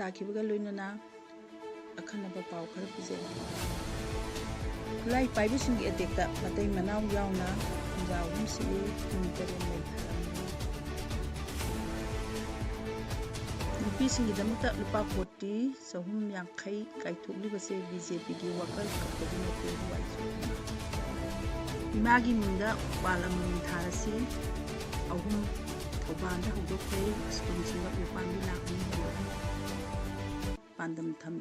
ताखिबगा लोइनना अखनबा पाव खर पिजे खुलाई पाइबसिंगी अटेक्ता मतई मनाव यावना खुंजा अहुम सिरे कुंतरे मेथारमले नुपीसिंगीदमक्ता लुपा 40 सहूम यांखै काइथोक्लिबसे बीजेपी की वकल कपदि नते वाइसो इमागी मिंदा पालम थारसी अहुम थौबांदा हौदोखै स्कुलसिंगा उपांबि लाखनि पांदम थम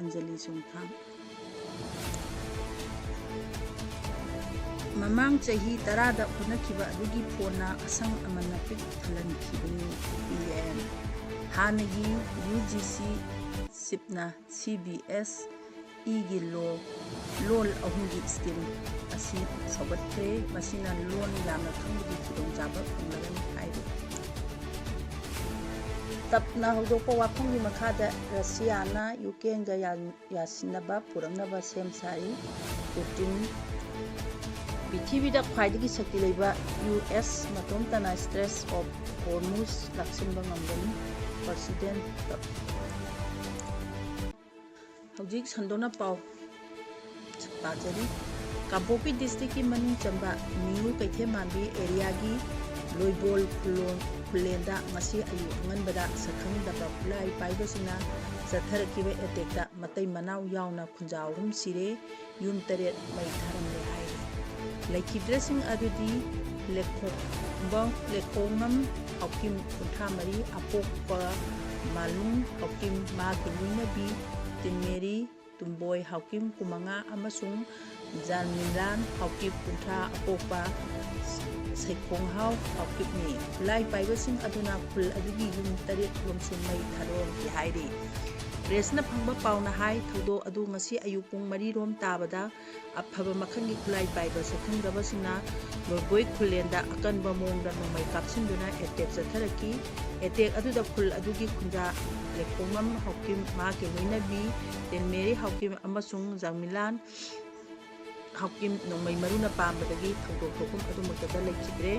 अंजलि सोंथाम ममांग चाही 10 होनखिबा अदुगी फोना असंग अमना पिक थलनखिबनि पीएम हानगी यूजीसी सिपना सीबीएस ईगी लोल अहुंगी स्कीम असी सौगत्रे मसिना लोन यामना खंगदी खुदोंचाबा फंगलगनि हाइदे तपना हौदोकपा वाफंगी मखादा रशियाना यूक्रेनगा यासिनबा पुरंगनबा सेम सारी पुतिन पृथ्वीदा ख्वाइदगी शक्ति लेबा यूएस मतोमतना स्ट्रेस ऑफ हॉर्मुज लाक्सिनबा ngамगनि प्रेसिडेंट हौजिक संदोना पाव पाजरी कांपोपी डिस्ट्रिक्ट की मनुंग चंबा न्यू कैथे मानबी एरिया की लोइबोल खुलेंदा मसी अयु अंगनबदा सखंगदबा खुलाई पाइबसिना चथरकिबे अटेक्ता मतई मनाव यावना खुंजा अहुम सिरे यूम तरेत मई थारमले हाय लेखिद्रसिंग अदुदी लेखोंगम हौकिम कुंथा मरी अपोक्पा मालुंग हौकिम मागी लुइनबी तिनमेरी तुम्बोय हौकिम कुमंगा अमसुंग जानमिलान हौकिम कुंथा अपोक्पा सैखोंहाव हौकिमनी खुलाई पाइबसिंग अदुना खुल अदुगी यूम तरेत लोमसुं मई थारोम की हायरी प्रेसना फंगबा पाउना हाय थौदो अदु ngasi अयु पुंग 4 रोम ताबदा अफब मखंगी खुलाई पाइबा सखंगदबसिंगना लोगोय खुलेंदा अकनबा मोंगदा नोमai कापसिंदुना एटेक जथरकी एटेक अदुदा खुल अदुगी खुंजा लेखोंगम हौकिम माके लोइनबी तेनमेरी हौकिम अमसुंग जांगमिलान हौकिम नोमai मरुना पामबदगी थौदोक थोकुम अदुमक्तदा लेखिद्रे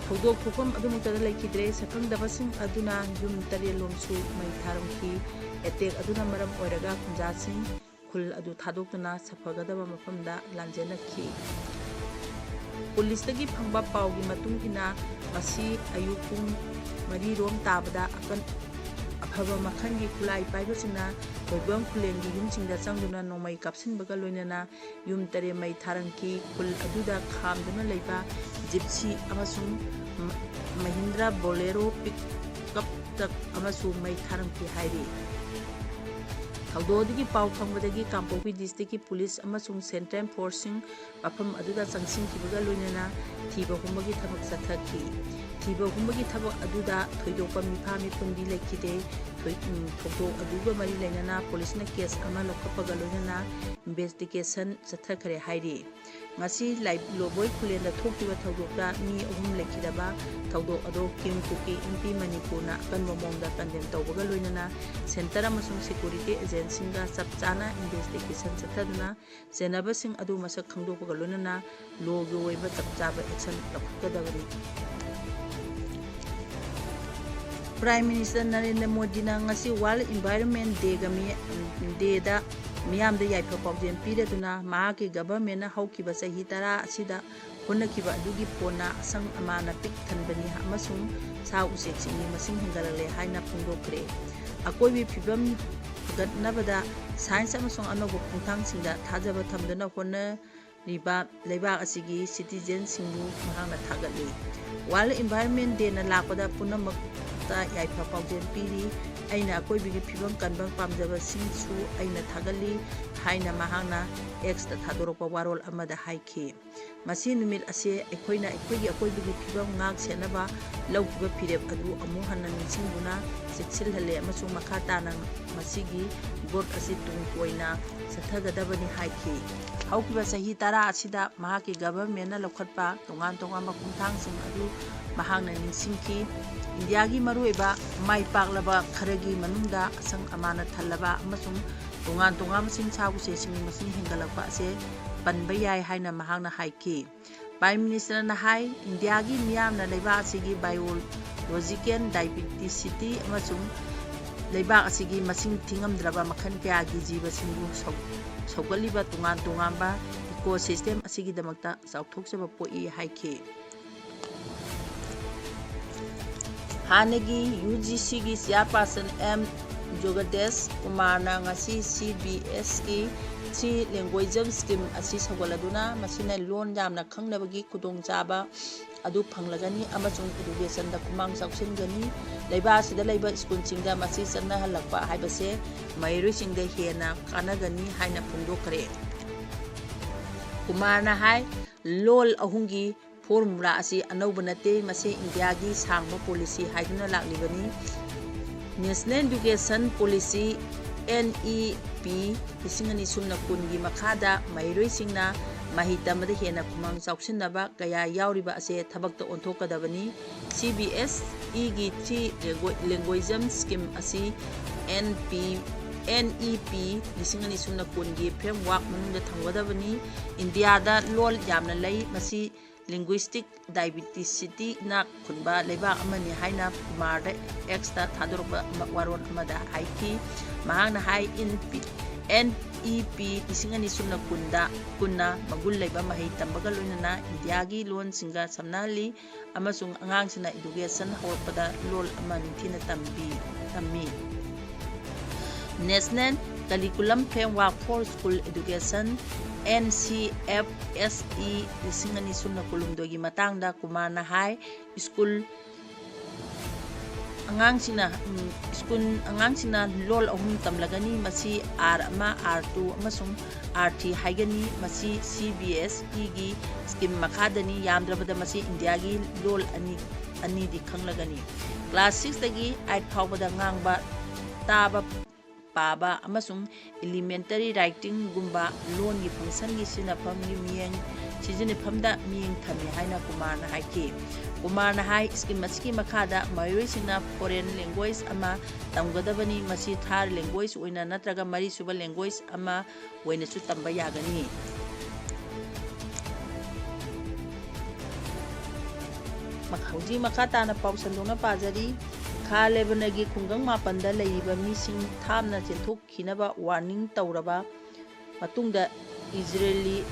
थौदोक थोकुम अदुमक्तदा लेखिद्रे सखंगदबसिंग अदुना यूम तरे लोमसु मई थारमकी एटेक अदुना मरम ओइरगा खुंजासिंग खुल अदु थादोक्तुना सफगदबा मफमदा लांजेनखी पुलिसतगी फंगबा पावगी मतुंग इना मसी अयु पुंग 4 रोम ताबदा अकन अफबा मखंगी खुलाई पाइबसिंगना लोइबम खुलेंगी यूमसिंगदा चंगदुना नोमai कापसिनबगा लोइनना यूम तरे मई थारंकी खुल अदुदा खामदुना लेबा जिप्सी अमसुंग महिंद्रा बोलेरो पिकअप तक अमसुंग मई थारंकी हाइरी थौदोदगी पाव फंगबदगी कांपोपी डिस्ट्रिक्ट की पुलिस अमसुंग सेंट्रल फोर्सिंग मफम अदुदा चंगसिंखिबगा लोइनना थीबा हुंबगी थबक चथखी थीबा हुंबगी थबक अदुदा थोइदोपा मिफा मिपुंदी लेखिदे थौदो अदुगा मरी लेनना पुलिसना केस अमा लौखपगा लोइनना इन्वेस्टिगेशन चथखरे हाइरी ngasi लोबोय खुलेंदा थोकिबा थौदोकदा मी अहुम लेखिदबा थौदो अदो किम कुकी एमपी मणिपुरना कनबो मोंगदा कंडेम तौबगा लोइनना सेंटर अमसुंग सिक्योरिटी एजेंसिंगा चपचाना इन्वेस्टिगेशन चथदुना जेनबसिंग अदु मसक खंगदोकगा लोइनना लोगो ओइबा चपचाबा एक्शन लौखकदबनी prime minister Narendra Modi ngasi world environment डेदा मियामदा याइफा पाउजेन पीरदुना माकी गवर्नमेंट हौकिबा चाही 10 असिदा होनखिबा अदुगी फोना असंग अमाना पिक थनबनी अमसुंग सा उसेक्सिंगी मसिंग हिंगलले हाइना फुंदोक्रे अकोइबी फिबम फगतनबदा साइंस अमसुंग अनोबो खुंथांसिंगदा थाजबा थमदना होना रिबा लेबा असिगी सिटीजन सिंगु महांगना थागतली वर्ल्ड एनवायरनमेंट डे ना लापदा पुनमकता याइफा पाउजेन पीरी अइना अकोइबिगी फिबम कनबं पामजबसिंगसु अइना थागली हाइना महांगना एक्सता थादोरकपा वारोल अमदा हाइखि ngasi numit ase akoina akoigi akoibigi phibam ngak senaba lawkiba phirep adu amu hanna ningsingduna siksil hale amasung makha tana masigi board asi tung koina sathagadabani haiki haukiba sahi 10 asida mahaki government na lokhatpa tongan tongan khumthang sing adu mahangna ningsingki india gi maruiba mai paklaba kharagi manungda asang amana thallaba amasung tongan tongan sing chagu se sing masing hingalakpa ase panba yai haina mahangna haiki prime minister na hai india gi miyam na leiba asigi biological diversity amasung leibak asigi masing thingamdraba makhan kayagi jibasingu saugalliba tungan tungamba ecosystem asigi damakta chauthokjaba poi haiki hanagi UGC gi chairperson M Jogadesh Kumarna ngasi CBS ki 3 language scheme asi sagoladuna masina loan yamna khangnabagi kudong chaba adu phanglagani amasung education da kumang sauksingani leiba sida leiba school singda masi sanna halakpa haibase mairui singda hena kanagani haina phungdokre Kumarna hai lol ahungi formula asi anauba nate mase India gi sangba policy haiduna laklibani National Education Policy NEP isingani sumna kungi makhada mairoi singna mahitamada hena kumang chauksinaba kaya yauriba ase thabakta onthokadabani CBS gi 3 language scheme asi NEP isingani sumna kungi framework manungda thangwadabani India da lol yamna lei masi linguistic diversity na khunba leba amani haina Kumar extra thadorba waron amada haiki mahangna hai NEP isingani sumna kunna magul leba mahi tambaga loinana India gi lon singa samnali amasung angang sina education hawpada lol amani thina tammi National Curriculum Framework for School Education NCFSE isingani sumna kulumdogi matangda Kumarna hai school angangsina lol ahum tamlagani masi R1 R2 amasung R3 haigani masi CBS gi scheme makhadani yamdrabada masi India gi lol ani di khanglagani class 6 dagi 8 phawbada ngangba taba Paba amasung elementary writing gumba loan gi function gi sinapam gi miyeng sizinipamda miyeng thami haina Kumarna haiki Kumarna hai scheme maski makhada mayuri sina foreign language ama tamgadabani masi thar language oina natraga mari suba language ama oina su tamba yagani makhauji makhata na pausandona pajari Kha Lebanagi Khungang Mapanda Laiba Mising Thamna Chenthokhinaba warning tauraba matungda Israeli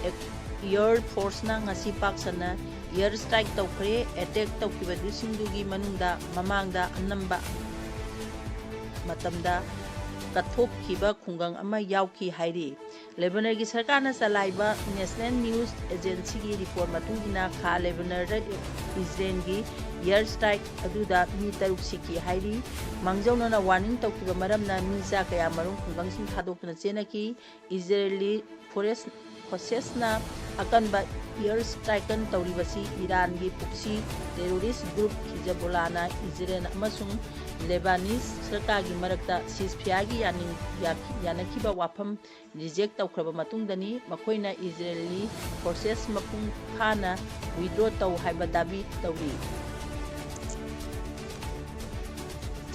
Air Force na ngasi paksana air strike tawkhre attack tawkiba dusindugi manungda mamangda anamba matamda kathopkhiba khungang ama yauki hairi Lebanagi sarkarna salaiba National News Agency gi report matungina Kha Lebanar Israel gi air strike aduda mi taruk siki hairi mangjauna warning tawkiba maramna mi ja kaya marung khungang sing thadokna chenaki Israeli forces na akanba air strike kan tawribasi Iran gi puksi terrorist group Hezbollah na Israel amasung Lebanese sarkar gi marakta ceasefire gi yanakiba wafam reject tawkraba matungdani makoina Israeli forces mapung phana withdraw taw haiba dabi tawri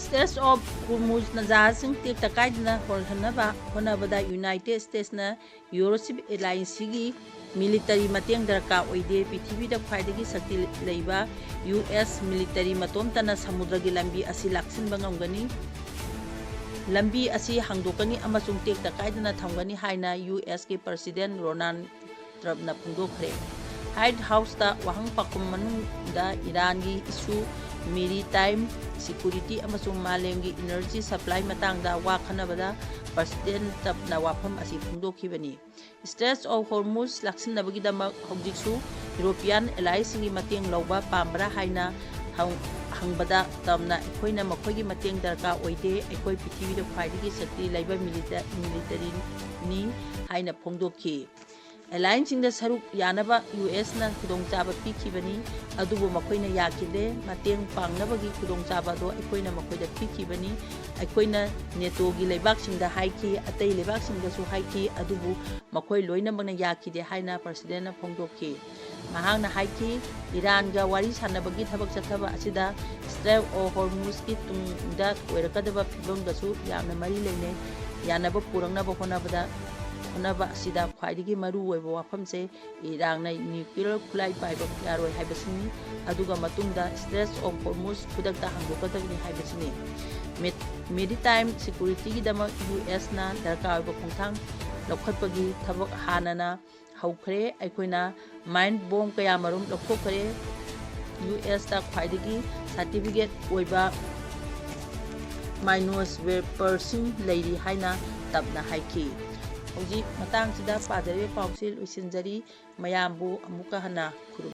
States of Hormuz na jahasing tikta kaidna holhanaba honabada United States na Eurosip Alliance gi military mateng darka oide prithibida khwaidagi sakti leiba US military matomtana samudragi lambi asi laksinba ngamgani lambi asi hangdokani amasung tekta kaidna thamgani haina US ki President Donald Trump na phungdokhre White House ta wahang pakum manungda Iran gi issue maritime security amasung malemgi energy supply matangda wa khanabada President Trump na wafam asi phungdokhibani Straits of Hormuz laksinabagi damak hojiksu European allies singi mateng lawba pambra haina hangbada tamna ekhoina makhoigi mateng darka oide ekoi prithibida khwaidagi sakti laiba military ni haina phongdokhi alliance singda saruk yanaba US na khudongchaba pikhibani adubu makhoina yakide mateng pangnabagi khudongchaba do ekoina makhoida pikhibani ekoina NATO gi leibak singda haiki atei leibak singda su haiki adubu makhoi loina bana yakide haina president na phongdokhi mahangna haiki Iran ga wari sanabagi thabak chathaba asida Strait of Hormuz ki tungda oirakadaba phibam gasu yamna mari leine yanaba purangnaba honabada ꯍꯣꯠꯅꯕ ꯑꯁꯤꯗ ꯈ꯭ꯋꯥꯏꯗꯒꯤ ꯃꯔꯨꯑꯣꯏꯕ ꯋꯥꯐꯝꯁꯦ ꯏꯔꯥꯟꯅ nuclear ꯈꯨꯠꯂꯥꯏ ꯄꯥꯏꯕ ꯌꯥꯔꯣꯏ ꯍꯥꯏꯕꯁꯤꯅꯤ, ꯑꯗꯨꯒ ꯃꯇꯨꯡꯗ ꯁ꯭ꯇ꯭ꯔꯦꯠ ꯑꯣꯐ ꯍꯣꯔꯃꯨꯖ ꯈꯨꯗꯛꯇ ꯍꯥꯡꯗꯣꯛꯀꯗꯕꯅꯤ ꯍꯥꯏꯕꯁꯤꯅꯤ꯫ ꯃꯦꯔꯤꯇꯥꯏꯝ ꯁꯦꯀ꯭ꯌꯨꯔꯤꯇꯤꯒꯤꯗꯃꯛ ꯌꯨ.ꯑꯦꯁꯅ ꯗꯔꯀꯥꯔ ꯑꯣꯏꯕ ꯈꯣꯡꯊꯥꯡ ꯂꯧꯈꯠꯄꯒꯤ ꯊꯕꯛ ꯍꯥꯟꯅꯅ ꯍꯧꯈ꯭ꯔꯦ꯫ ꯑꯩꯈꯣꯏꯅ ꯃꯥꯏꯟ ꯕꯣꯝ ꯀꯌꯥꯃꯔꯨꯝ ꯂꯧꯊꯣꯛꯈ꯭ꯔꯦ꯫ ꯌꯨ.ꯑꯦꯁꯇ ꯈ꯭ꯋꯥꯏꯗꯒꯤ ꯁꯥꯔꯇꯤꯐꯤꯀꯦꯠ ꯑꯣꯏꯕ ꯃꯥꯏꯅꯣꯁ꯭ꯋꯦꯄꯔꯁꯤꯡ ꯂꯩꯔꯤ ꯍꯥꯏꯅ ꯇꯞꯅ ꯍꯥꯏꯈꯤ꯫ ꯍꯧꯖꯤꯛ ꯃꯇꯥꯡꯁꯤꯗ ꯄꯥꯖꯔꯤꯕ ꯄꯥꯎꯁꯤ ꯂꯣꯏꯁꯤꯟꯖꯔꯤ꯫ ꯃꯌꯥꯝꯕꯨ ꯑꯃꯨꯛꯀ ꯍꯟꯅ ꯈꯨꯔꯨꯝ